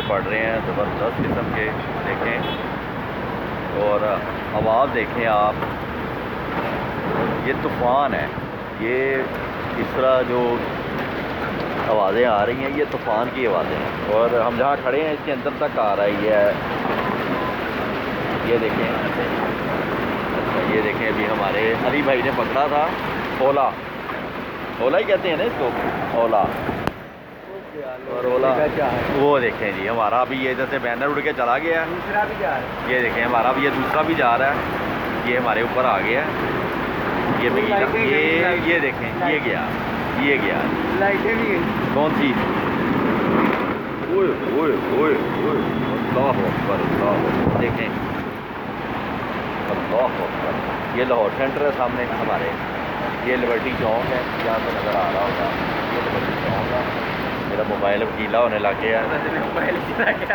पड़ रहे हैं ज़बरदस्त किस्म के, देखें। और आवाज़ देखें आप, ये तूफ़ान है। ये इस तरह जो आवाज़ें आ रही हैं ये तूफ़ान की आवाज़ें हैं। और हम जहाँ खड़े हैं इसके अंदर तक आ रहा है ये देखें। अच्छा ये देखें, अभी हमारे अली भाई ने पकड़ा था ओला, ओला ही कहते हैं ना इसको, ओला। और ओला वो देखें जी, हमारा अभी ये जैसे बैनर उड़ के चला गया है, दूसरा भी जा रहा है। ये देखें हमारा अभी ये दूसरा भी जा रहा है, ये हमारे ऊपर आ गया है। ये देखें, ये गया लाइटें भी गई। कौन सी? ओए ओए ओए ओए, अल्लाह अकबर, अल्लाह अकबर। देखें, अल्लाह अकबर। ये लाहौर सेंटर है सामने हमारे, ये लिबर्टी चौक है, यहाँ पे नज़र आ रहा होगा, ये लिबर्टी चौक है। मेरा मोबाइल अब गीला होने लग गया है। मोबाइल गिरा गया।